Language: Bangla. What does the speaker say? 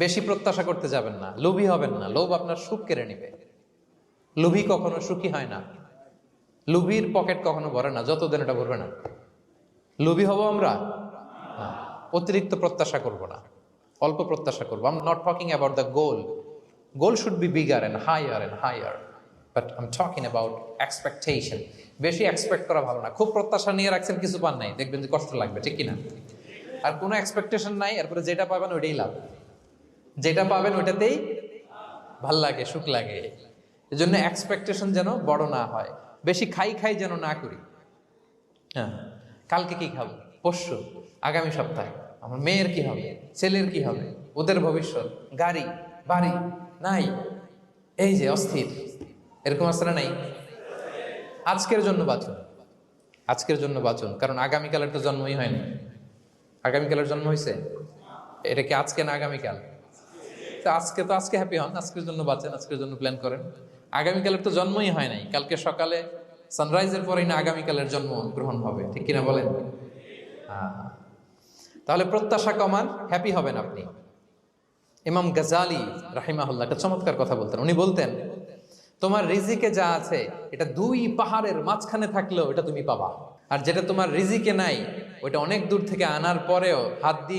বেশি প্রত্যাশা করতে যাবেন না, লোভী হবেন না। লোভ আপনার সুখ কেড়ে নিবে। লোভী কখনো সুখী হয় না। লোভীর পকেট কখনো ভরে না, যতদিন এটা ভরবে না। লোভী হব আমরা না। অতিরিক্ত প্রত্যাশা করব না, অল্প প্রত্যাশা করবো। I am not talking about the goal. Goal should be bigger and higher, but I am talking about expectation. বেশি এক্সপেক্ট করা ভালো না। খুব প্রত্যাশা নিয়ে রাখছেন, কিছু পান নাই, দেখবেন যে কষ্ট লাগবে, ঠিক কিনা? আর কোনো এক্সপেকটেশন নাই, এরপরে যেটা পাবেন ওইটাই লাভ। যেটা পাবেন ওইটাতেই ভাল লাগে, সুখ লাগে। এই জন্য এক্সপেকটেশন যেন বড় না হয়। বেশি খাই যেন না করি। হ্যাঁ, কালকে কি খাবো, পরশু, আগামী সপ্তাহে আমার মেয়ের কি হবে, ছেলের কি হবে, ওদের ভবিষ্যৎ, গাড়ি বাড়ি নাই, এই যে অস্থির। এরকম আসলে নাই। আজকের জন্য বাঁচুন, আজকের জন্য বাঁচুন, কারণ আগামীকালের তো জন্মই হয়নি। আগামীকালের জন্ম হয়েছে, এটা কি আজকে না আগামীকাল? তো আজকে হ্যাপি হন, আজকের জন্য বাঁচেন, আজকের জন্য প্ল্যান করেন। আগামীকালের তো জন্মই হয় নাই। কালকে সকালে সানরাইজের পরেই না আগামীকালের জন্ম গ্রহণ হবে, ঠিক কিনা বলেন? তাহলে প্রত্যাশা কমান, হ্যাপি হবেন আপনি। ইমাম গাজালি রাহিমাহুল্লাহ একটা চমৎকার কথা বলতেন। উনি বলতেন, তোমার রিজিকে যা আছে এটা 2 পাহাড়ের মাঝখানে থাকলেও এটা তুমি পাবা। আর যেটা তোমার রিজিকে নাই, ওইটা অনেক দূর থেকে আনার পরেও হাত দিয়ে